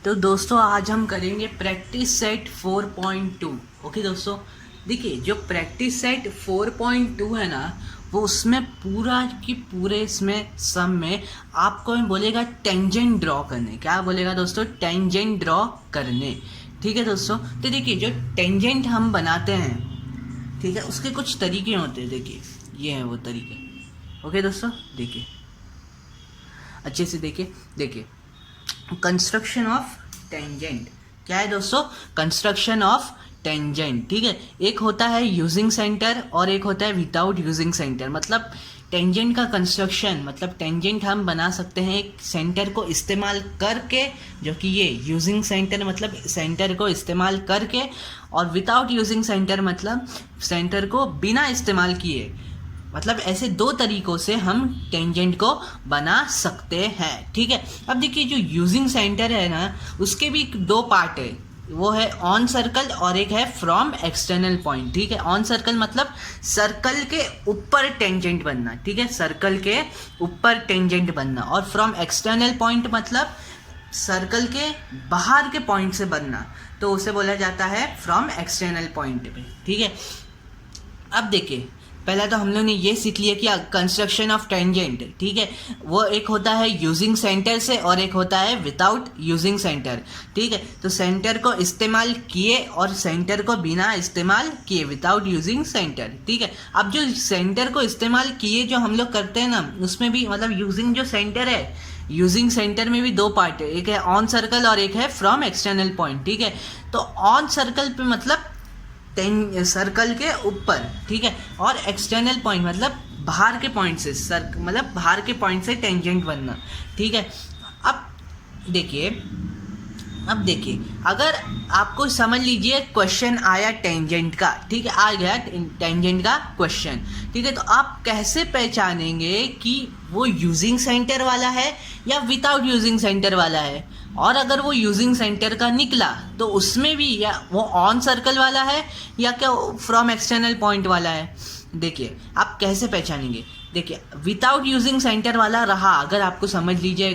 तो दोस्तों आज हम करेंगे प्रैक्टिस सेट 4.2। ओके दोस्तों, देखिए जो प्रैक्टिस सेट 4.2 है ना, वो उसमें पूरा की पूरे इसमें सम में आपको बोलेगा टेंजेंट ड्रॉ करने। क्या बोलेगा दोस्तों? टेंजेंट ड्रॉ करने। ठीक है दोस्तों, तो देखिए जो टेंजेंट हम बनाते हैं, ठीक है, उसके कुछ तरीके होते हैं। देखिए ये है वो तरीके। ओके दोस्तों, देखिए अच्छे से देखिए कंस्ट्रक्शन ऑफ टेंजेंट। क्या है दोस्तों? Construction of tangent. ठीक है, एक होता है यूजिंग सेंटर और एक होता है विदाउट यूजिंग सेंटर। मतलब टेंजेंट का कंस्ट्रक्शन, मतलब टेंजेंट हम बना सकते हैं एक सेंटर को इस्तेमाल करके, जो कि ये यूजिंग सेंटर मतलब सेंटर को इस्तेमाल करके, और विदाउट यूजिंग सेंटर मतलब सेंटर को बिना इस्तेमाल किए। मतलब ऐसे दो तरीकों से हम टेंजेंट को बना सकते हैं। ठीक है, अब देखिए जो यूजिंग सेंटर है ना, उसके भी दो पार्ट है। वो है ऑन सर्कल और एक है फ्रॉम एक्सटर्नल पॉइंट। ठीक है, ऑन सर्कल मतलब सर्कल के ऊपर टेंजेंट बनना। ठीक है, सर्कल के ऊपर टेंजेंट बनना। और फ्रॉम एक्सटर्नल पॉइंट मतलब सर्कल के बाहर के पॉइंट से बनना, तो उसे बोला जाता है फ्रॉम एक्सटर्नल पॉइंट पे। ठीक है, अब देखिए पहला तो हम लोग ने ये सीख लिया कि कंस्ट्रक्शन ऑफ टेंजेंट। ठीक है, वो एक होता है यूजिंग सेंटर से और एक होता है विदाउट यूजिंग सेंटर। ठीक है, तो सेंटर को इस्तेमाल किए और सेंटर को बिना इस्तेमाल किए, विदाउट यूजिंग सेंटर। ठीक है, अब जो सेंटर को इस्तेमाल किए जो हम लोग करते हैं ना, उसमें भी मतलब यूजिंग जो सेंटर है, यूजिंग सेंटर में भी दो पार्ट है, एक है ऑन सर्कल और एक है फ्रॉम एक्सटर्नल पॉइंट। ठीक है, तो ऑन सर्कल पे मतलब सर्कल के ऊपर, ठीक है, और एक्सटर्नल पॉइंट मतलब बाहर के पॉइंट से मतलब बाहर के पॉइंट से टेंजेंट बनना। ठीक है, अब देखिए अगर आपको समझ लीजिए क्वेश्चन आया टेंजेंट का, ठीक है, आ गया टेंजेंट का क्वेश्चन। ठीक है, तो आप कैसे पहचानेंगे कि वो यूजिंग सेंटर वाला है या विदाउट यूजिंग सेंटर वाला है? और अगर वो यूजिंग सेंटर का निकला तो उसमें भी या वो ऑन सर्कल वाला है या क्या फ्रॉम एक्सटर्नल पॉइंट वाला है? देखिए आप कैसे पहचानेंगे। देखिए विदाउट यूजिंग सेंटर वाला रहा, अगर आपको समझ लीजिए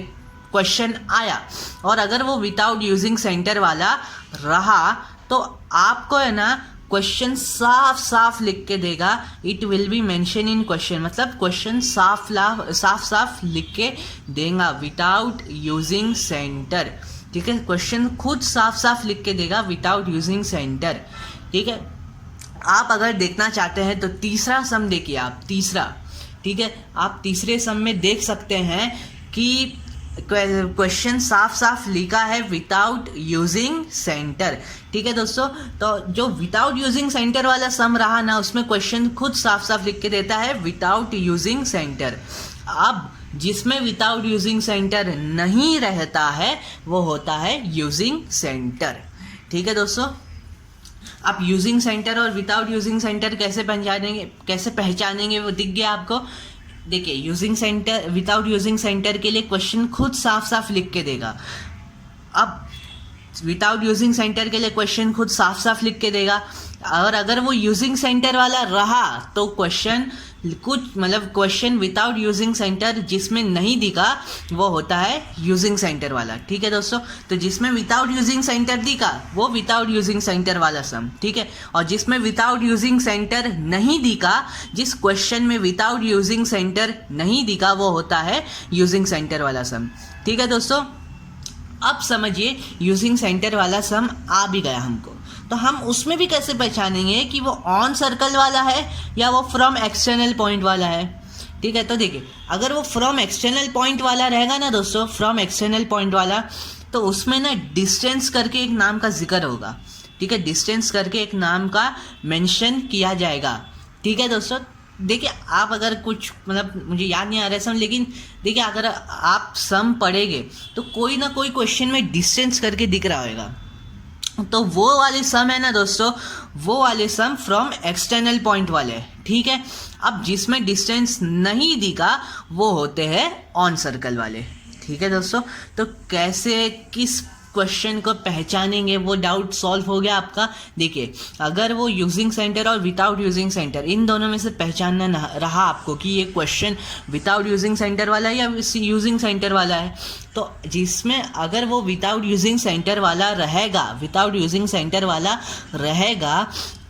क्वेश्चन आया और अगर वो विदाउट यूजिंग सेंटर वाला रहा, तो आपको है ना क्वेश्चन साफ साफ लिख के देगा। It will be mention in question, मतलब क्वेश्चन साफ लिख के देगा विदाउट यूजिंग सेंटर। ठीक है, क्वेश्चन खुद साफ लिख के देगा विदाउट यूजिंग सेंटर। ठीक है, आप अगर देखना चाहते हैं तो तीसरा सम देखिए आप, तीसरा। ठीक है, आप तीसरे सम में देख सकते हैं कि क्वेश्चन साफ लिखा है विदाउट यूजिंग सेंटर। ठीक है दोस्तों, तो जो विदाउट यूजिंग सेंटर वाला सम रहा ना, उसमें क्वेश्चन खुद साफ लिख के देता है विदाउट यूजिंग सेंटर। अब जिसमें विदाउट यूजिंग सेंटर नहीं रहता है वो होता है यूजिंग सेंटर। ठीक है दोस्तों, आप यूजिंग सेंटर और विदाउट यूजिंग सेंटर कैसे पहचानेंगे वो दिख गया आपको। देखिए using centre, without using centre के लिए क्वेश्चन खुद साफ लिख के देगा। अब विदाउट यूजिंग सेंटर के लिए क्वेश्चन खुद साफ लिख के देगा, और अगर वो यूजिंग सेंटर वाला रहा तो क्वेश्चन कुछ मतलब क्वेश्चन विदाउट यूजिंग सेंटर जिसमें नहीं दिखा वो होता है यूजिंग सेंटर वाला। ठीक है दोस्तों, तो जिसमें विदाउट यूजिंग सेंटर दिखा वो विदाउट यूजिंग सेंटर वाला सम। ठीक है, और जिसमें विदाउट यूजिंग सेंटर नहीं दिखा, जिस क्वेश्चन में विदाउट यूजिंग सेंटर नहीं दिखा वो होता है यूजिंग सेंटर वाला सम। ठीक है दोस्तों, अब समझिए यूजिंग सेंटर वाला सम आ भी गया हमको, तो हम उसमें भी कैसे पहचानेंगे कि वो ऑन सर्कल वाला है या वो फ्रॉम एक्सटर्नल पॉइंट वाला है? ठीक है, तो देखिए अगर वो फ्रॉम एक्सटर्नल पॉइंट वाला रहेगा ना दोस्तों, फ्रॉम एक्सटर्नल पॉइंट वाला, तो उसमें ना डिस्टेंस करके एक नाम का जिक्र होगा। ठीक है, डिस्टेंस करके एक नाम का मेंशन किया जाएगा। ठीक है दोस्तों, देखिए आप अगर कुछ मतलब मुझे याद नहीं आ रहा है सम, लेकिन देखिए अगर आप सम पढ़ेंगे तो कोई ना कोई क्वेश्चन में डिस्टेंस करके दिख रहा होगा, तो वो वाले सम है ना दोस्तों, वो वाले सम फ्रॉम एक्सटर्नल पॉइंट वाले। ठीक है, अब जिसमें डिस्टेंस नहीं दिखा वो होते हैं ऑन सर्कल वाले। ठीक है दोस्तों, तो कैसे किस क्वेश्चन को पहचानेंगे वो डाउट सॉल्व हो गया आपका। देखिए अगर वो यूजिंग सेंटर और विदाउट यूजिंग सेंटर इन दोनों में से पहचानना रहा आपको कि ये क्वेश्चन विदाउट यूजिंग सेंटर वाला है या यूजिंग सेंटर वाला है, तो जिसमें अगर वो विदाउट यूजिंग सेंटर वाला रहेगा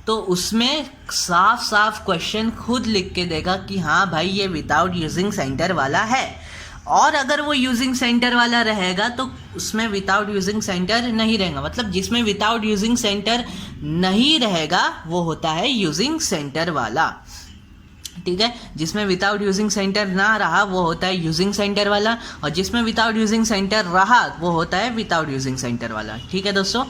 तो उसमें साफ साफ क्वेश्चन खुद लिख के देगा कि हाँ भाई ये विदाउट यूजिंग सेंटर वाला है। और अगर वो यूजिंग सेंटर वाला रहेगा तो उसमें विदाउट यूजिंग सेंटर नहीं रहेगा, मतलब जिसमें विदाउट यूजिंग सेंटर नहीं रहेगा वो होता है यूजिंग सेंटर वाला। ठीक है, जिसमें विदाउट यूजिंग सेंटर ना रहा वो होता है यूजिंग सेंटर वाला, और जिसमें विदाउट यूजिंग सेंटर रहा वो होता है विदाउट यूजिंग सेंटर वाला। ठीक है दोस्तों,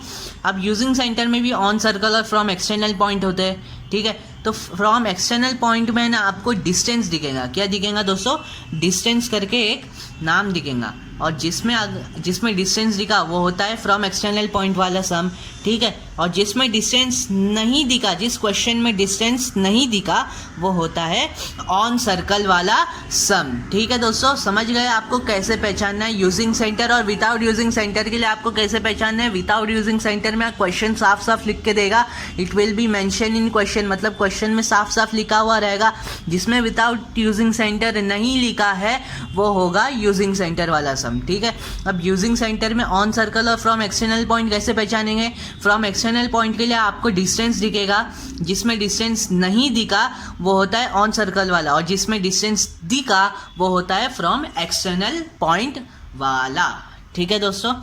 अब यूजिंग सेंटर में भी ऑन सर्कल और फ्रॉम एक्सटर्नल पॉइंट होते हैं। ठीक है, तो फ्रॉम एक्सटर्नल पॉइंट में ना आपको डिस्टेंस दिखेगा। क्या दिखेगा दोस्तों? डिस्टेंस करके एक नाम दिखेगा, और जिसमें डिस्टेंस दिखा वो होता है फ्रॉम एक्सटर्नल पॉइंट वाला सम। ठीक है, और जिसमें डिस्टेंस नहीं दिखा, जिस क्वेश्चन में डिस्टेंस नहीं दिखा वो होता है ऑन सर्कल वाला सम। ठीक है दोस्तों, समझ गए आपको कैसे पहचानना है यूजिंग सेंटर और विदाउट यूजिंग सेंटर के लिए आपको कैसे पहचानना है। विदाउट यूजिंग सेंटर में क्वेश्चन साफ साफ लिख के देगा, it will be mention in question, मतलब क्वेश्चन में साफ साफ लिखा हुआ रहेगा। जिसमें विदाउट यूजिंग सेंटर नहीं लिखा है वो होगा यूजिंग सेंटर वाला सम। ठीक है, अब यूजिंग सेंटर में ऑन सर्कल और फ्रॉम एक्सटर्नल पॉइंट कैसे पहचानेंगे? फ्रॉम एक्सटर्नल पॉइंट के लिए आपको डिस्टेंस दिखेगा, जिसमें डिस्टेंस नहीं दिखा वो होता है ऑन सर्कल वाला, और जिसमें डिस्टेंस दिखा वो होता है फ्रॉम एक्सटर्नल पॉइंट वाला। ठीक है दोस्तों,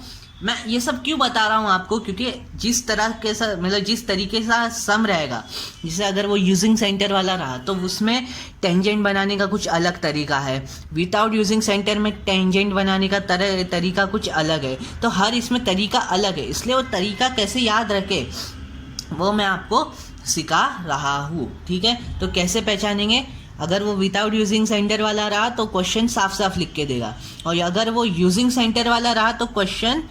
मैं ये सब क्यों बता रहा हूँ आपको, क्योंकि जिस तरीके से सम रहेगा, जैसे अगर वो यूजिंग सेंटर वाला रहा तो उसमें टेंजेंट बनाने का कुछ अलग तरीका है, विदाउट यूजिंग सेंटर में टेंजेंट बनाने का तरीका कुछ अलग है, तो हर इसमें तरीका अलग है। इसलिए वो तरीका कैसे याद रखे वो मैं आपको सिखा रहा हूँ। ठीक है, तो कैसे पहचानेंगे? अगर वो विदाउट यूजिंग सेंटर वाला रहा तो क्वेश्चन साफ साफ लिख के देगा, और अगर वो यूजिंग सेंटर वाला रहा तो क्वेश्चन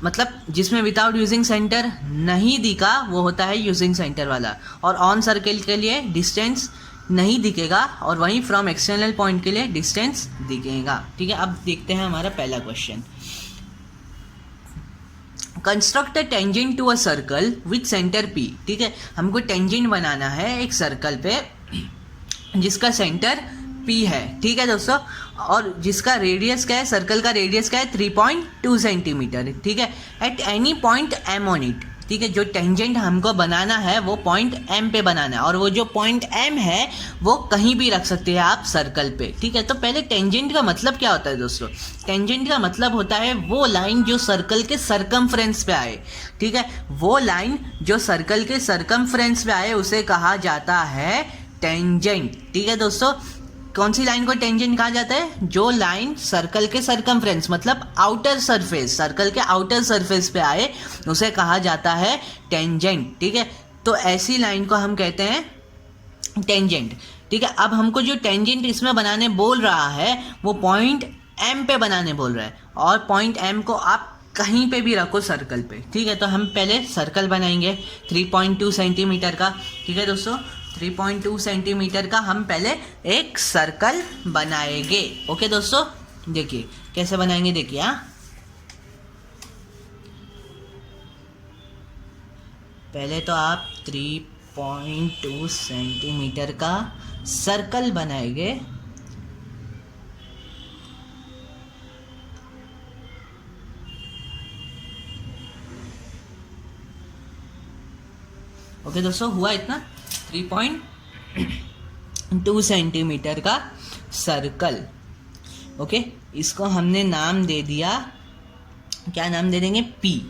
मतलब जिसमें विदाउट यूजिंग सेंटर नहीं दिखा वो होता है यूजिंग सेंटर वाला, और ऑन सर्कल के लिए डिस्टेंस नहीं दिखेगा, और वहीं फ्रॉम एक्सटर्नल पॉइंट के लिए डिस्टेंस दिखेगा। ठीक है, अब देखते हैं हमारा पहला question. Construct a tangent to a circle with centre P। ठीक है, हमको टेंजेंट बनाना है एक सर्कल पे जिसका सेंटर P है। ठीक है दोस्तों, और जिसका रेडियस क्या है, सर्कल का रेडियस क्या है 3.2 सेंटीमीटर। ठीक है, eight any point M on it. ठीक है, जो टेंजेंट हमको बनाना है वो पॉइंट M पे बनाना है, और वो जो पॉइंट M है वो कहीं भी रख सकते हैं आप सर्कल पे। ठीक है, तो पहले टेंजेंट का मतलब क्या होता है दोस्तों? टेंजेंट का मतलब होता है वो लाइन जो सर्कल के सरकमफ्रेंस पे आए। ठीक है, वो लाइन जो सर्कल के सरकमफ्रेंस पे आए उसे कहा जाता है टेंजेंट। ठीक है दोस्तों, कौन सी लाइन को टेंजेंट कहा जाता है? जो लाइन सर्कल के सरकमफ्रेंस मतलब आउटर सरफेस, सर्कल के आउटर सरफेस पे आए उसे कहा जाता है टेंजेंट। ठीक है, तो ऐसी लाइन को हम कहते हैं टेंजेंट। ठीक है, अब हमको जो टेंजेंट इसमें बनाने बोल रहा है वो पॉइंट M पे बनाने बोल रहा है, और पॉइंट M को आप कहीं पे भी रखो सर्कल पे। ठीक है, तो हम पहले सर्कल बनाएंगे 3.2 सेंटीमीटर का। ठीक है दोस्तों, 3.2 सेंटीमीटर का हम पहले एक सर्कल बनाएंगे। ओके दोस्तों, देखिए कैसे बनाएंगे, देखिए। पहले तो आप 3.2 सेंटीमीटर का सर्कल बनाएंगे। ओके दोस्तों, हुआ इतना 3.2 सेंटीमीटर का सर्कल। ओके, इसको हमने नाम दे दिया, क्या नाम दे देंगे? P।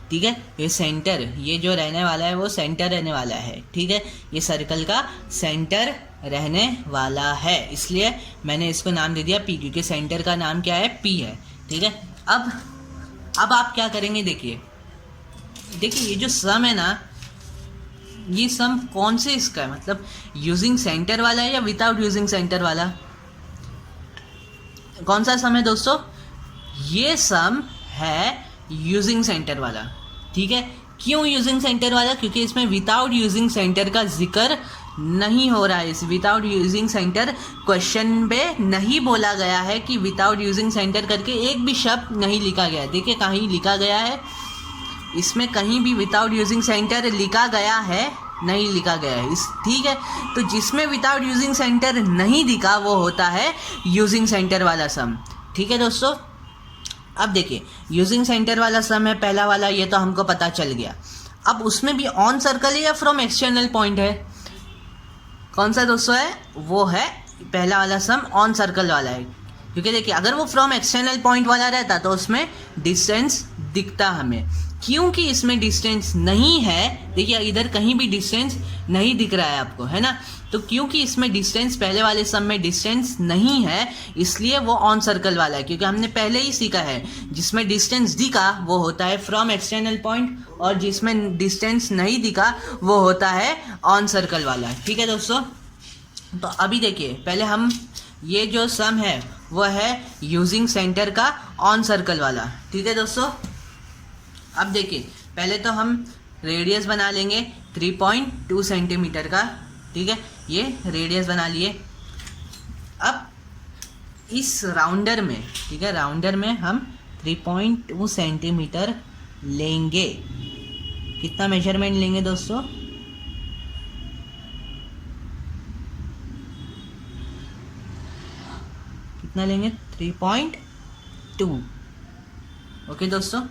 ठीक है, ये सेंटर, ये जो रहने वाला है वो सेंटर रहने वाला है। ठीक है, ये सर्कल का सेंटर रहने वाला है, इसलिए मैंने इसको नाम दे दिया P, क्योंकि सेंटर का नाम क्या है? P है। ठीक है, अब आप क्या करेंगे, देखिए ये जो सम है ना, ये सम कौन से इसका है, मतलब यूजिंग सेंटर वाला है या विदाउट यूजिंग सेंटर वाला? कौन सा सम है दोस्तों? ये सम है यूजिंग सेंटर वाला। ठीक है, क्यों यूजिंग सेंटर वाला? क्योंकि इसमें विदाउट यूजिंग सेंटर का जिक्र नहीं हो रहा है। इस विदाउट यूजिंग सेंटर क्वेश्चन पे नहीं बोला गया है कि विदाउट यूजिंग सेंटर करके एक भी शब्द नहीं लिखा गया है। देखिए कहीं लिखा गया है, इसमें कहीं भी विदाउट यूजिंग सेंटर लिखा गया है नहीं लिखा गया है इस, ठीक है। तो जिसमें विदाउट यूजिंग सेंटर नहीं दिखा वो होता है यूजिंग सेंटर वाला सम, ठीक है दोस्तों। अब देखिए यूजिंग सेंटर वाला सम है पहला वाला, ये तो हमको पता चल गया। अब उसमें भी ऑन सर्कल है या फ्रॉम एक्सटर्नल पॉइंट है, कौन सा दोस्तों है, वो है पहला वाला सम ऑन सर्कल वाला है। क्योंकि देखिए अगर वो फ्रॉम एक्सटर्नल पॉइंट वाला रहता तो उसमें डिस्टेंस दिखता हमें, क्योंकि इसमें डिस्टेंस नहीं है। देखिए इधर कहीं भी डिस्टेंस नहीं दिख रहा है आपको, है ना। तो क्योंकि इसमें डिस्टेंस पहले वाले सम में डिस्टेंस नहीं है, इसलिए वो ऑन सर्कल वाला है। क्योंकि हमने पहले ही सीखा है जिसमें डिस्टेंस दिखा वो होता है फ्रॉम एक्सटर्नल पॉइंट, और जिसमें डिस्टेंस नहीं दिखा वो होता है ऑन सर्कल वाला, ठीक है दोस्तों। तो अभी देखिए पहले हम ये जो सम है वो है यूजिंग सेंटर का ऑन सर्कल वाला, ठीक है दोस्तों। अब देखिए पहले तो हम रेडियस बना लेंगे 3.2 सेंटीमीटर का, ठीक है, ये रेडियस बना लिए। अब इस राउंडर में, ठीक है, राउंडर में हम 3.2 सेंटीमीटर लेंगे। कितना मेजरमेंट लेंगे दोस्तों, कितना लेंगे 3.2, ओके दोस्तों।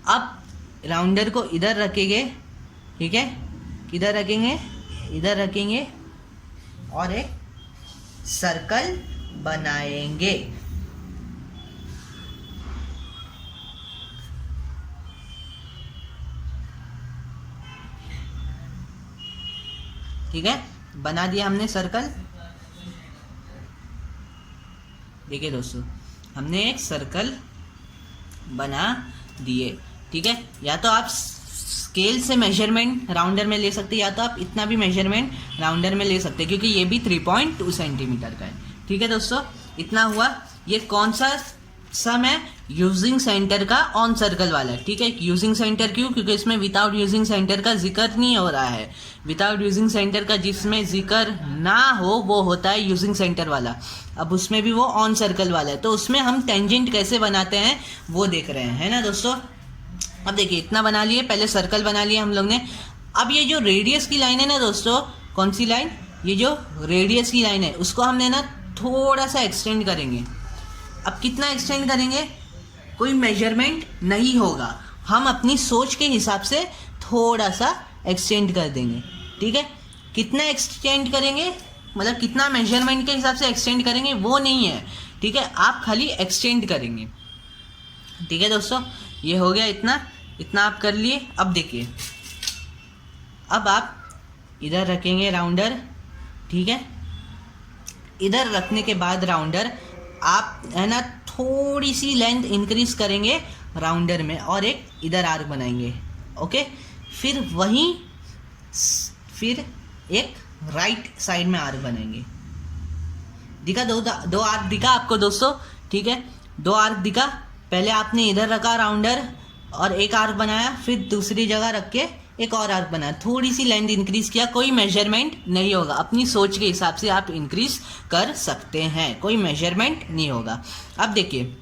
अब राउंडर को इधर रखेंगे, ठीक है, किधर रखेंगे, इधर रखेंगे और एक सर्कल बनाएंगे, ठीक है, बना दिया हमने सर्कल। देखिए दोस्तों हमने एक सर्कल बना दिए, ठीक है। या तो आप स्केल से मेजरमेंट राउंडर में ले सकते हैं, या तो आप इतना भी मेजरमेंट राउंडर में ले सकते हैं, क्योंकि ये भी 3.2 सेंटीमीटर का है, ठीक है दोस्तों। इतना हुआ। ये कौन सा सम है, यूजिंग सेंटर का ऑन सर्कल वाला है, ठीक है। यूजिंग सेंटर क्यों, क्योंकि इसमें विदाउट यूजिंग सेंटर का जिक्र नहीं हो रहा है। विदाउट यूजिंग सेंटर का जिसमें जिक्र ना हो वो होता है यूजिंग सेंटर वाला। अब उसमें भी वो ऑन सर्कल वाला है, तो उसमें हम टेंजेंट कैसे बनाते हैं वो देख रहे हैं, है ना दोस्तों। अब देखिए इतना बना लिए, पहले सर्कल बना लिया हम लोग ने। अब ये जो रेडियस की लाइन है ना दोस्तों, कौन सी लाइन, ये जो रेडियस की लाइन है उसको हमने ना थोड़ा सा एक्सटेंड करेंगे। अब कितना एक्सटेंड करेंगे, कोई मेजरमेंट नहीं होगा, हम अपनी सोच के हिसाब से थोड़ा सा एक्सटेंड कर देंगे, ठीक है। कितना एक्सटेंड करेंगे, मतलब कितना मेजरमेंट के हिसाब से एक्सटेंड करेंगे वो नहीं है, ठीक है, आप खाली एक्सटेंड करेंगे, ठीक है दोस्तों। ये हो गया इतना, इतना आप कर लिए। अब देखिए अब आप इधर रखेंगे राउंडर, ठीक है। इधर रखने के बाद राउंडर आप है ना थोड़ी सी लेंथ इंक्रीज करेंगे राउंडर में और एक इधर आर्क बनाएंगे, ओके। फिर एक राइट साइड में आर्क बनाएंगे। दिखा दो आर्क दिखा आपको दोस्तों, ठीक है, दो आर्क दिखा। पहले आपने इधर रखा राउंडर और एक आर्क बनाया, फिर दूसरी जगह रख के एक और आर्क बनाया, थोड़ी सी लेंथ इंक्रीज किया। कोई मेजरमेंट नहीं होगा, अपनी सोच के हिसाब से आप इंक्रीज कर सकते हैं, कोई मेजरमेंट नहीं होगा। अब देखिए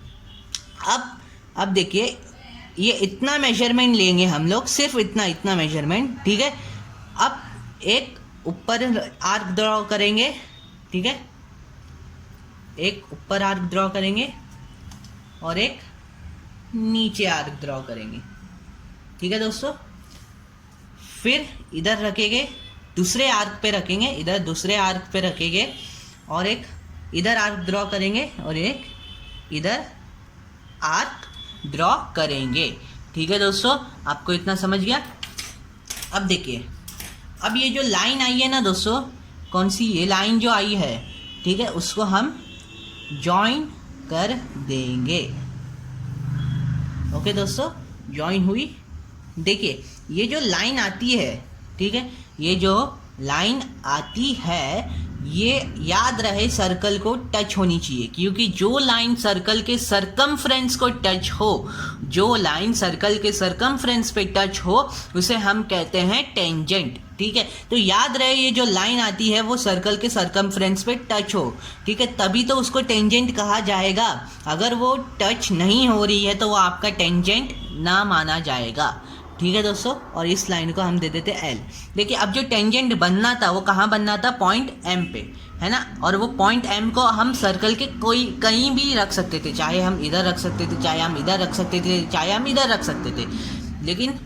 अब देखिए ये इतना मेजरमेंट लेंगे हम लोग, सिर्फ इतना मेजरमेंट, ठीक है। अब एक ऊपर आर्क ड्रॉ करेंगे, ठीक है, एक ऊपर आर्क ड्रॉ करेंगे और एक नीचे आर्क ड्रॉ करेंगे, ठीक है दोस्तों। फिर इधर रखेंगे, दूसरे आर्क पे रखेंगे, इधर दूसरे आर्क पे रखेंगे और एक इधर आर्क ड्रॉ करेंगे और एक इधर आर्क ड्रॉ करेंगे, ठीक है दोस्तों। आपको इतना समझ गया। अब देखिए अब ये जो लाइन आई है ना दोस्तों, कौन सी, ये लाइन जो आई है, ठीक है, उसको हम जॉइन कर देंगे, ओके दोस्तों। जॉइन हुई। देखिए ये जो लाइन आती है, ठीक है, ये जो लाइन आती है ये याद रहे सर्कल को टच होनी चाहिए, क्योंकि जो लाइन सर्कल के सरकमफ्रेंस को टच हो, जो लाइन सर्कल के सरकमफ्रेंस पे टच हो उसे हम कहते हैं टेंजेंट, ठीक है। तो याद रहे ये जो लाइन आती है वो सर्कल के सरकमफ्रेंस पे टच हो, ठीक है, तभी तो उसको टेंजेंट कहा जाएगा। अगर वो टच नहीं हो रही है तो वो आपका टेंजेंट ना माना जाएगा, ठीक है दोस्तों। और इस लाइन को हम दे देते एल। देखिए अब जो टेंजेंट बनना था वो कहाँ बनना था, पॉइंट एम पे, है ना। और वो पॉइंट एम को हम सर्कल के कहीं भी रख सकते थे, चाहे हम इधर रख सकते थे, चाहे हम इधर रख सकते थे, चाहे हम इधर रख सकते थे, लेकिन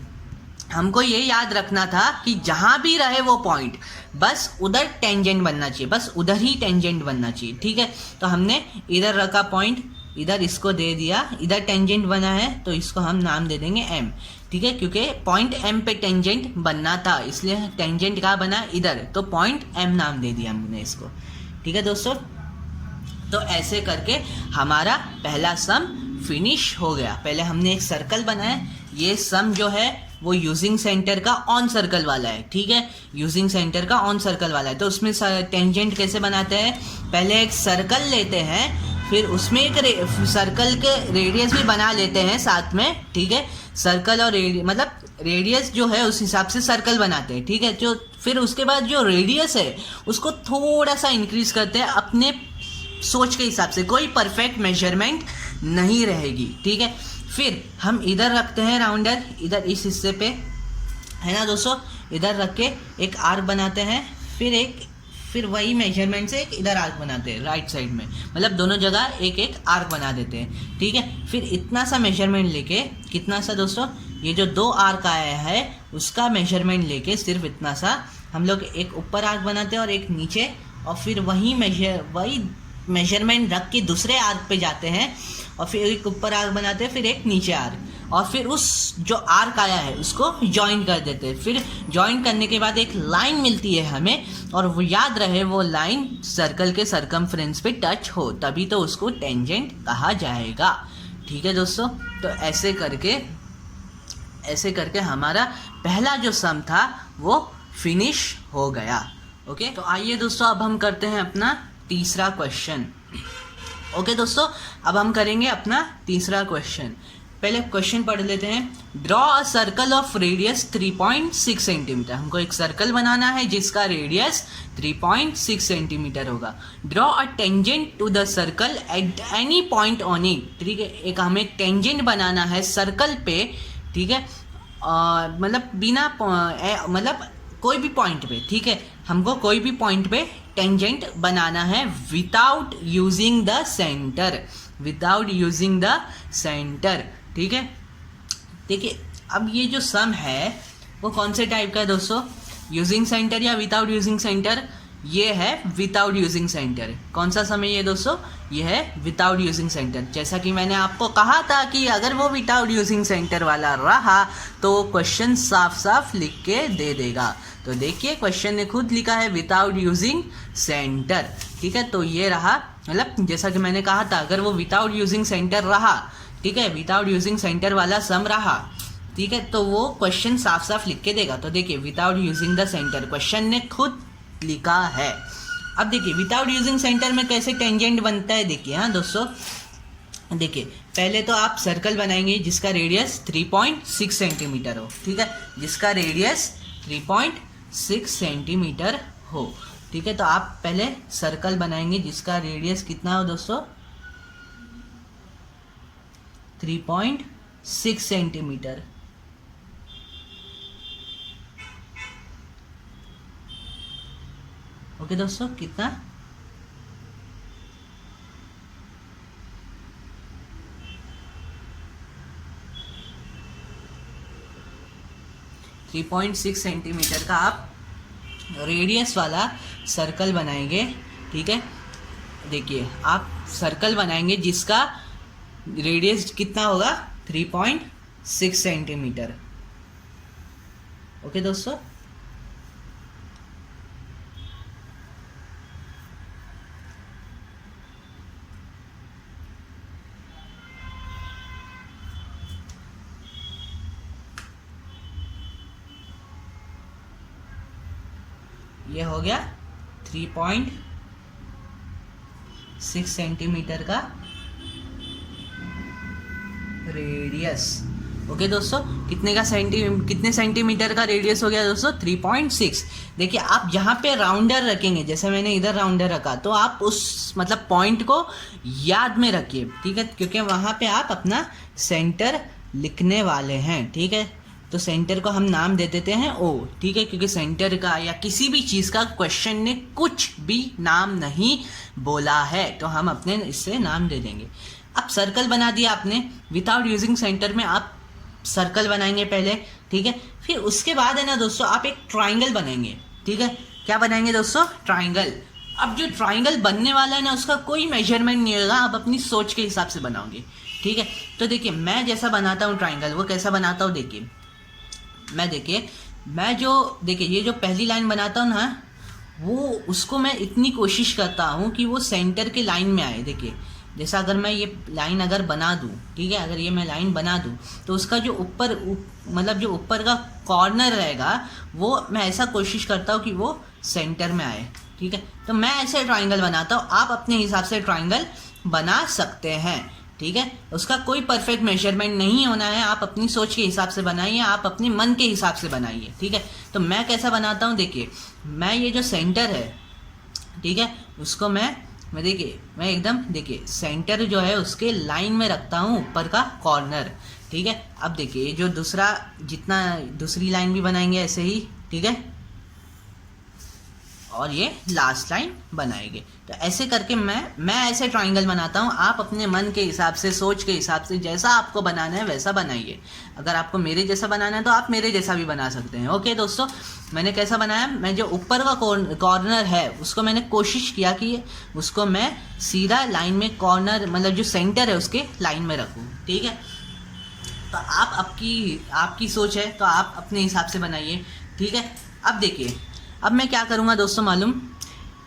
हमको ये याद रखना था कि जहाँ भी रहे वो पॉइंट, बस उधर टेंजेंट बनना चाहिए, बस उधर ही टेंजेंट बनना चाहिए, ठीक है। तो हमने इधर रखा पॉइंट, इधर इसको दे दिया, इधर टेंजेंट बना है तो इसको हम नाम दे देंगे एम, ठीक है, क्योंकि पॉइंट एम पे टेंजेंट बनना था, इसलिए टेंजेंट कहाँ बना, इधर, तो पॉइंट एम नाम दे दिया हमने इसको, ठीक है दोस्तों। तो ऐसे करके हमारा पहला सम फिनिश हो गया। पहले हमने एक सर्कल बनाया, ये सम जो है वो यूजिंग सेंटर का ऑन सर्कल वाला है, ठीक है, यूजिंग सेंटर का ऑन सर्कल वाला है। तो उसमें टेंजेंट कैसे बनाते हैं, पहले एक सर्कल लेते हैं, फिर उसमें एक सर्कल के रेडियस भी बना लेते हैं साथ में, ठीक है। सर्कल और मतलब रेडियस जो है उस हिसाब से सर्कल बनाते हैं, ठीक है। जो फिर उसके बाद जो रेडियस है उसको थोड़ा सा इंक्रीज करते हैं अपने सोच के हिसाब से, कोई परफेक्ट मेजरमेंट नहीं रहेगी, ठीक है। फिर हम इधर रखते हैं राउंडर, इधर इस हिस्से पे, है ना दोस्तों, इधर रख के एक आर्क बनाते हैं, फिर वही मेजरमेंट से एक इधर आर्क बनाते हैं राइट साइड में, मतलब दोनों जगह एक एक आर्क बना देते हैं, ठीक है। फिर इतना सा मेजरमेंट लेके, कितना सा दोस्तों, ये जो 2 आर्क आया है उसका मेजरमेंट लेके सिर्फ इतना सा हम लोग एक ऊपर आर्क बनाते हैं और एक नीचे, और फिर वही मेजरमेंट रख के दूसरे आर्क पे जाते हैं और फिर एक ऊपर आर्क बनाते हैं, फिर एक नीचे आर्क, और फिर उस जो आर्क आया है उसको ज्वाइन कर देते हैं। फिर ज्वाइन करने के बाद एक लाइन मिलती है हमें, और वो याद रहे वो लाइन सर्कल के सरकमफ्रेंस पे टच हो, तभी तो उसको टेंजेंट कहा जाएगा, ठीक है दोस्तों। तो ऐसे करके हमारा पहला जो सम था वो फिनिश हो गया। ओके, तो आइए दोस्तों अब हम करते हैं अपना तीसरा क्वेश्चन। ओके दोस्तों, अब हम करेंगे अपना तीसरा क्वेश्चन। पहले क्वेश्चन पढ़ लेते हैं। Draw a circle of radius 3.6 centimetre. हमको एक सर्कल बनाना है जिसका रेडियस 3.6 सेंटीमीटर होगा। Draw a tangent to the circle at any point on it. ठीक है, एक हमें टेंजेंट बनाना है सर्कल पे, ठीक है, मतलब बिना मतलब कोई भी पॉइंट पे, ठीक है, हमको कोई भी पॉइंट पे टेंजेंट बनाना है without using the centre, without using the centre, ठीक है। देखिए अब ये जो सम है वो कौन से टाइप का है दोस्तों, यूजिंग सेंटर या विदाउट यूजिंग सेंटर? ये है विदाउट यूजिंग सेंटर। कौन सा सम है ये दोस्तों? ये है विदाउट यूजिंग सेंटर। जैसा कि मैंने आपको कहा था कि अगर वो विदाउट यूजिंग सेंटर वाला रहा तो क्वेश्चन साफ साफ लिख के दे देगा। तो देखिए क्वेश्चन ने खुद लिखा है विदाउट यूजिंग सेंटर, ठीक है। तो ये रहा, मतलब जैसा कि मैंने कहा था अगर वो विदाउट यूजिंग सेंटर रहा, ठीक है, विदाउट यूजिंग सेंटर वाला सम रहा, ठीक है, तो वो क्वेश्चन साफ साफ लिख के देगा। तो देखिए without using the centre question ने खुद लिखा है। अब देखिए विदाउट यूजिंग सेंटर में कैसे टेंजेंट बनता है, देखिए हाँ दोस्तों, देखिए पहले तो आप सर्कल बनाएंगे जिसका रेडियस 3.6 सेंटीमीटर हो, ठीक है, जिसका रेडियस 3.6 सेंटीमीटर हो, ठीक है। तो आप पहले सर्कल बनाएंगे जिसका रेडियस कितना हो दोस्तों, 3.6 सेंटीमीटर। ओके दोस्तों, कितना? थ्री 3.6 सेंटीमीटर का आप रेडियस वाला सर्कल बनाएंगे, ठीक है। देखिए आप सर्कल बनाएंगे जिसका रेडियस कितना होगा, 3.6 सेंटीमीटर। ओके दोस्तों, ये हो गया 3.6 सेंटीमीटर का रेडियस, ओके दोस्तों, कितने सेंटीमीटर का रेडियस हो गया दोस्तों? 3.6। देखिए आप जहाँ पे राउंडर रखेंगे, जैसे मैंने इधर राउंडर रखा, तो आप उस मतलब पॉइंट को याद में रखिए, ठीक है, क्योंकि वहाँ पे आप अपना सेंटर लिखने वाले हैं, ठीक है। तो सेंटर को हम नाम दे देते हैं ओ, ठीक है, क्योंकि सेंटर का या किसी भी चीज़ का क्वेश्चन ने कुछ भी नाम नहीं बोला है, तो हम अपने इससे नाम दे देंगे। अब सर्कल बना दिया आपने, विदाउट यूजिंग सेंटर में आप सर्कल बनाएंगे पहले, ठीक है। फिर उसके बाद है ना दोस्तों, आप एक ट्राइंगल बनाएंगे, ठीक है। क्या बनाएंगे दोस्तों? ट्राइंगल। अब जो ट्राइंगल बनने वाला है ना, उसका कोई मेजरमेंट नहीं होगा, आप अपनी सोच के हिसाब से बनाओगे, ठीक है। तो देखिए मैं जैसा बनाता हूँ ट्राइंगल, वो कैसा बनाता हूँ देखिए, देखिए ये जो पहली लाइन बनाता हूँ ना, वो उसको मैं इतनी कोशिश करता हूँ कि वो सेंटर के लाइन में आए। देखिए जैसा अगर मैं ये लाइन अगर बना दूँ, ठीक है, अगर ये मैं लाइन बना दूँ, तो उसका जो मतलब जो ऊपर का कॉर्नर रहेगा, वो मैं ऐसा कोशिश करता हूँ कि वो सेंटर में आए, ठीक है। तो मैं ऐसे ट्राइंगल बनाता हूँ, आप अपने हिसाब से ट्राइंगल बना सकते हैं, ठीक है। उसका कोई परफेक्ट मेजरमेंट नहीं होना है, आप अपनी सोच के हिसाब से बनाइए, आप अपने मन के हिसाब से बनाइए, ठीक है। तो मैं कैसा बनाता हूँ देखिए, मैं ये जो सेंटर है, ठीक है, उसको मैं देखिए मैं एकदम देखिए सेंटर जो है उसके लाइन में रखता हूँ, ऊपर का कॉर्नर, ठीक है। अब देखिए जो दूसरी लाइन भी बनाएंगे ऐसे ही, ठीक है, और ये लास्ट लाइन बनाएंगे। तो ऐसे करके मैं ऐसे ट्राइंगल बनाता हूँ। आप अपने मन के हिसाब से, सोच के हिसाब से, जैसा आपको बनाना है वैसा बनाइए। अगर आपको मेरे जैसा बनाना है तो आप मेरे जैसा भी बना सकते हैं। ओके दोस्तों, मैंने कैसा बनाया, मैं जो ऊपर का कॉर्नर है उसको मैंने कोशिश किया कि उसको मैं सीधा लाइन में, कॉर्नर मतलब जो सेंटर है उसके लाइन में रखूँ, ठीक है। तो आप आपकी सोच है तो आप अपने हिसाब से बनाइए, ठीक है। अब देखिए, अब मैं क्या करूँगा दोस्तों मालूम,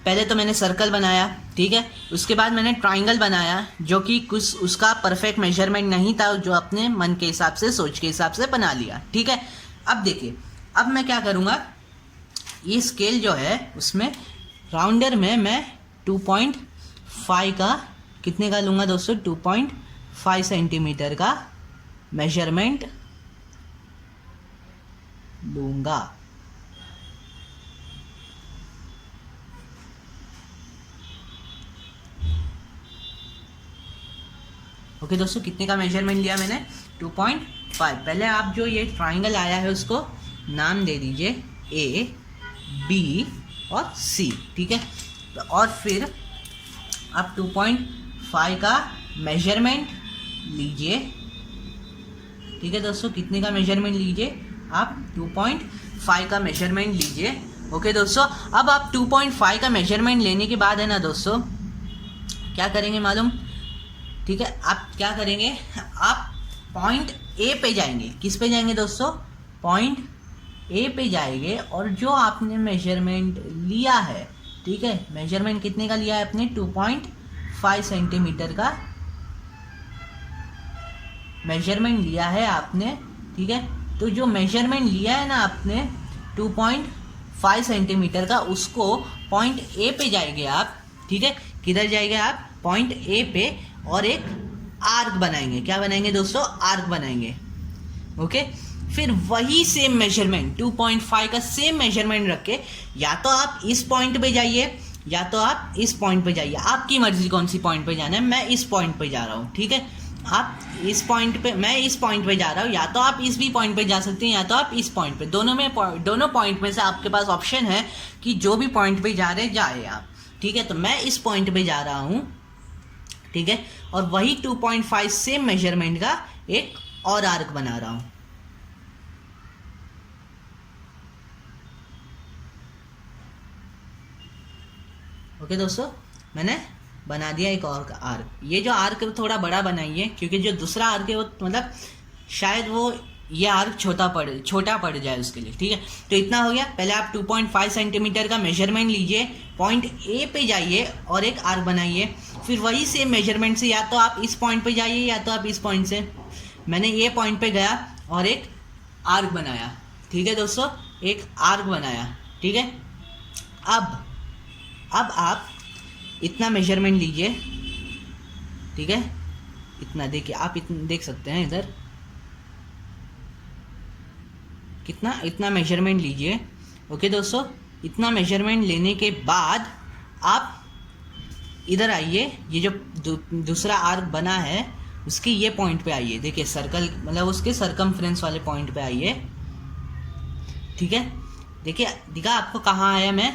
पहले तो मैंने सर्कल बनाया, ठीक है, उसके बाद मैंने ट्राइंगल बनाया, जो कि कुछ उसका परफेक्ट मेजरमेंट नहीं था, जो अपने मन के हिसाब से, सोच के हिसाब से बना लिया, ठीक है। अब देखिए, अब मैं क्या करूँगा, ये स्केल जो है उसमें राउंडर में मैं 2.5 का, कितने का लूँगा दोस्तों, 2.5 सेंटीमीटर का मेजरमेंट लूँगा। ओके दोस्तों, कितने का मेजरमेंट लिया मैंने, 2.5। पहले आप जो ये ट्राइंगल आया है उसको नाम दे दीजिए A, B और C, ठीक है। तो और फिर आप 2.5 का मेजरमेंट लीजिए, ठीक है दोस्तों। कितने का मेजरमेंट लीजिए आप, 2.5 का मेजरमेंट लीजिए। ओके दोस्तों, अब आप 2.5 का मेजरमेंट लेने के बाद है ना दोस्तों, क्या करेंगे मालूम, ठीक है, आप क्या करेंगे, आप पॉइंट ए पे जाएंगे। किस पे जाएंगे दोस्तों, पॉइंट ए पे जाएंगे, और जो आपने मेजरमेंट लिया है, ठीक है, मेजरमेंट कितने का लिया है आपने, 2.5 सेंटीमीटर का मेजरमेंट लिया है आपने, ठीक है। तो जो मेजरमेंट लिया है ना आपने 2.5 सेंटीमीटर का, उसको पॉइंट ए पे जाएंगे आप, ठीक है। किधर जाएंगे आप, पॉइंट ए पे, और एक आर्क बनाएंगे। क्या बनाएंगे दोस्तों, आर्क बनाएंगे, ओके। फिर वही सेम मेजरमेंट 2.5 का सेम मेजरमेंट रख के, या तो आप इस पॉइंट पे जाइए या तो आप इस पॉइंट पे जाइए, आपकी मर्जी कौन सी पॉइंट पे जाना है। मैं इस पॉइंट पे जा रहा हूँ, ठीक है, आप इस पॉइंट पे, मैं इस पॉइंट पे जा रहा हूँ, या तो आप इस भी पॉइंट पे जा सकते हैं या तो आप इस पॉइंट पे, दोनों पॉइंट में से आपके पास ऑप्शन है कि जो भी पॉइंट पे जा रहे हैं जाए आप, ठीक है। तो मैं इस पॉइंट पे जा रहा हूँ, ठीक है, और वही 2.5 सेम मेजरमेंट का एक और आर्क बना रहा हूँ। ओके दोस्तों, मैंने बना दिया एक और आर्क। ये जो आर्क थोड़ा बड़ा बनाइए, क्योंकि जो दूसरा आर्क है वो मतलब शायद वो ये आर्क छोटा पड़ जाए उसके लिए, ठीक है। तो इतना हो गया। पहले आप 2.5 सेंटीमीटर का मेजरमेंट लीजिए, पॉइंट ए पे जाइए और एक आर्क बनाइए। फिर वही सेम मेजरमेंट से या तो आप इस पॉइंट पे जाइए या तो आप इस पॉइंट से। मैंने ये पॉइंट पे गया और एक आर्क बनाया, ठीक है दोस्तों, एक आर्क बनाया, ठीक है। अब आप इतना मेजरमेंट लीजिए, ठीक है, इतना देखिए, आप इतना देख सकते हैं इधर, कितना, इतना मेजरमेंट लीजिए। ओके दोस्तों, इतना मेजरमेंट लेने के बाद आप इधर आइए, ये जो दूसरा आर्क बना है उसके ये पॉइंट पे आइए। देखिए सर्कल मतलब उसके सरकमफ्रेंस वाले पॉइंट पे आइए, ठीक है। देखिए दिखा आपको कहाँ आया मैं,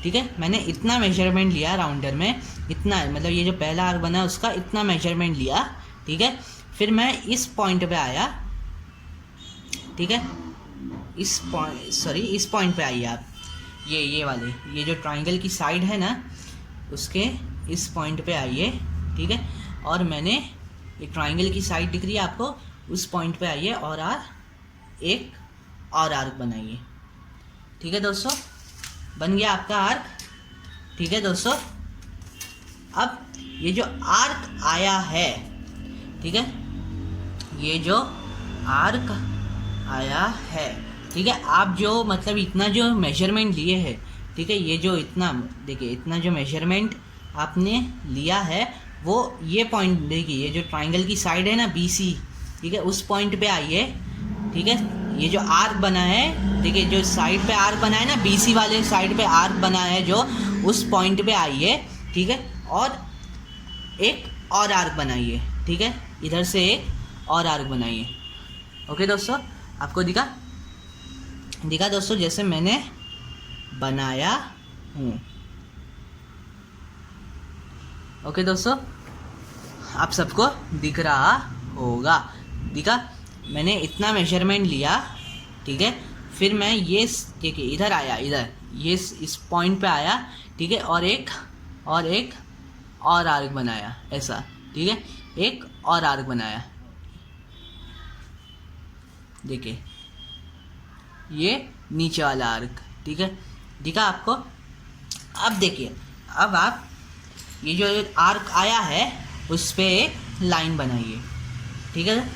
ठीक है। मैंने इतना मेजरमेंट लिया राउंडर में, इतना मतलब ये जो पहला आर्क बना है उसका इतना मेजरमेंट लिया, ठीक है। फिर मैं इस पॉइंट पे आया, ठीक है। इस पॉइंट पे आइए आप, ये वाले, ये जो ट्राइंगल की साइड है ना उसके इस पॉइंट पे आइए, ठीक है। और मैंने ये ट्राइंगल की साइड दिख रही है आपको, उस पॉइंट पे आइए और एक और आर्क बनाइए, ठीक है दोस्तों। बन गया आपका आर्क, ठीक है दोस्तों। अब ये जो आर्क आया है, ठीक है, ये जो आर्क आया है, ठीक है, आप जो मतलब इतना जो मेजरमेंट लिए है, ठीक है, ये जो इतना देखिए, इतना जो मेजरमेंट आपने लिया है वो ये पॉइंट देखिए, ये जो ट्राइंगल की साइड है ना BC, ठीक है, उस पॉइंट पे आइए, ठीक है। ये जो आर्क बना है, देखिए जो साइड पे आर्क बना है ना, BC वाले साइड पे आर्क बना है जो, उस पॉइंट पे आइए, ठीक है। और एक और आर्क बनाइए, ठीक है, इधर से एक और आर्क बनाइए। ओके दोस्तों, आपको दिखा दोस्तों जैसे मैंने बनाया हूँ। ओके दोस्तों, आप सबको दिख रहा होगा, दिखा मैंने इतना मेजरमेंट लिया, ठीक है। फिर मैं ये देखिए इधर आया, इधर ये इस पॉइंट पे आया, ठीक है, और एक और आर्क बनाया ऐसा, ठीक है, एक और आर्क बनाया, देखिए ये नीचे वाला आर्क, ठीक है, दिखा आपको। अब देखिए, अब आप ये जो आर्क आया है उस पे एक लाइन बनाइए, ठीक है,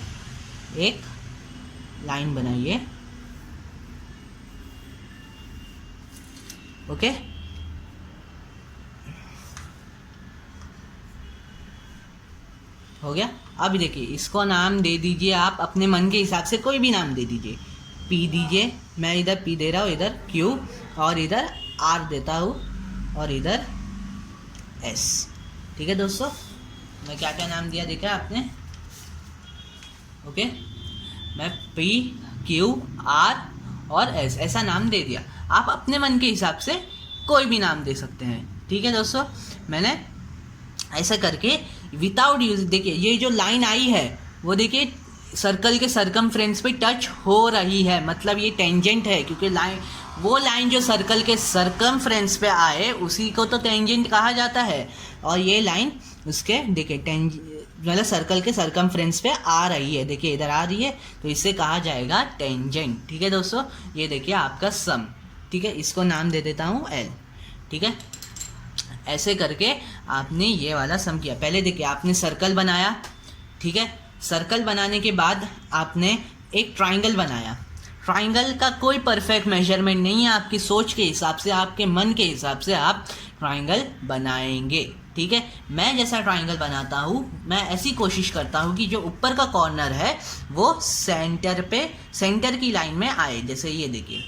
एक लाइन बनाइए। ओके, हो गया। अब देखिए इसको नाम दे दीजिए आप अपने मन के हिसाब से, कोई भी नाम दे दीजिए। P दीजिए, मैं इधर P दे रहा हूँ, इधर Q, और इधर R देता हूँ, और इधर S, ठीक है दोस्तों। मैं क्या क्या नाम दिया देखा आपने। ओके, मैं P, Q, R और S ऐसा नाम दे दिया। आप अपने मन के हिसाब से कोई भी नाम दे सकते हैं, ठीक है दोस्तों। मैंने ऐसा करके विदाउट यूज, देखिए ये जो लाइन आई है वो देखिए सर्कल के सरकमफ्रेंस पे टच हो रही है, मतलब ये टेंजेंट है, क्योंकि वो लाइन जो सर्कल के सरकमफ्रेंस पे आए उसी को तो टेंजेंट कहा जाता है। और ये लाइन उसके देखिए मतलब सर्कल के सरकमफ्रेंस पे आ रही है, देखिए इधर आ रही है, तो इसे कहा जाएगा टेंजेंट, ठीक है दोस्तों। ये देखिए आपका सम, ठीक है, इसको नाम दे देता हूँ L, ठीक है। ऐसे करके आपने ये वाला सम किया। पहले देखिए आपने सर्कल बनाया, ठीक है, सर्कल बनाने के बाद आपने एक ट्राइंगल बनाया। ट्राइंगल का कोई परफेक्ट मेजरमेंट नहीं है, आपकी सोच के हिसाब से, आपके मन के हिसाब से आप ट्राइंगल बनाएंगे, ठीक है। मैं जैसा ट्राइंगल बनाता हूँ, मैं ऐसी कोशिश करता हूँ कि जो ऊपर का कॉर्नर है वो सेंटर की लाइन में आए, जैसे ये देखिए,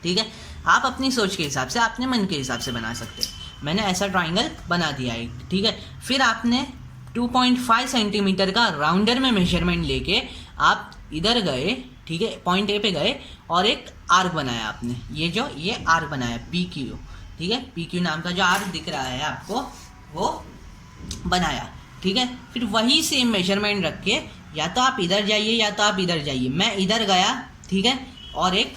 ठीक है। आप अपनी सोच के हिसाब से, अपने मन के हिसाब से बना सकते हैं। मैंने ऐसा ट्राइंगल बना दिया है, ठीक है। फिर आपने 2.5 सेंटीमीटर का राउंडर में मेजरमेंट लेके आप इधर गए, ठीक है, पॉइंट ए पे गए और एक आर्क बनाया आपने। ये आर्क बनाया PQ, ठीक है, PQ नाम का जो आर्क दिख रहा है आपको वो बनाया, ठीक है। फिर वही सेम मेजरमेंट रख के या तो आप इधर जाइए या तो आप इधर जाइए। मैं इधर गया, ठीक है, और एक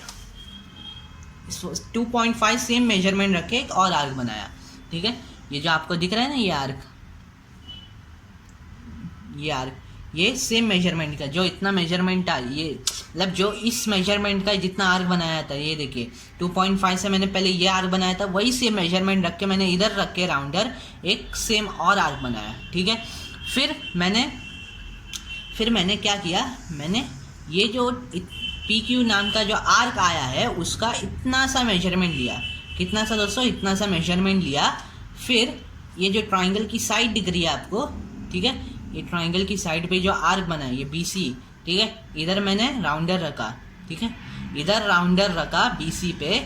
2.5 सेम मेजरमेंट रख के एक और आर्क बनाया, ठीक है। ये जो आपको दिख रहा है ना ये आर्क, ये सेम मेजरमेंट का जो इतना मेजरमेंट था, ये मतलब जो इस मेजरमेंट का जितना आर्क बनाया था, ये देखिए 2.5 से मैंने पहले ये आर्क बनाया था, वही सेम मेजरमेंट रख के मैंने इधर रख के राउंडर एक सेम और आर्क बनाया, ठीक है। फिर मैंने क्या किया, मैंने ये जो PQ नाम का जो आर्क आया है उसका इतना सा मेजरमेंट लिया। कितना सा दोस्तों? इतना सा मेजरमेंट लिया। फिर ये जो ट्राइंगल की साइड दिख रही है आपको, ठीक है, ये ट्राइंगल की साइड पे जो आर्क बना है ये BC, ठीक है, इधर मैंने राउंडर रखा, ठीक है, इधर राउंडर रखा BC पे,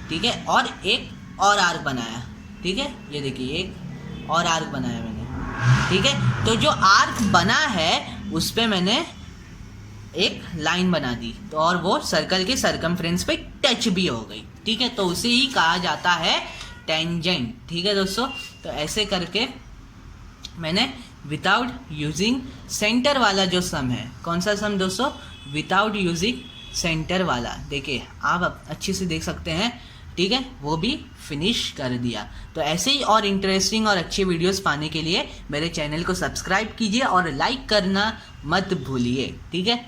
ठीक है, और एक और आर्क बनाया, ठीक है, ये देखिए एक और आर्क बनाया मैंने, ठीक है। तो जो आर्क बना है उस पे मैंने एक लाइन बना दी, तो और वो सर्कल के सरकमफ्रेंस पे टच भी हो गई, ठीक है। तो उसे ही कहा जाता है टेंजेंट, ठीक है दोस्तों। तो ऐसे करके मैंने विदाउट यूजिंग सेंटर वाला जो सम है, कौन सा सम दोस्तों, विदाउट यूजिंग सेंटर वाला, देखिए आप अच्छे से देख सकते हैं, ठीक है, वो भी फिनिश कर दिया। तो ऐसे ही और इंटरेस्टिंग और अच्छे वीडियोस पाने के लिए मेरे चैनल को सब्सक्राइब कीजिए और लाइक करना मत भूलिए, ठीक है।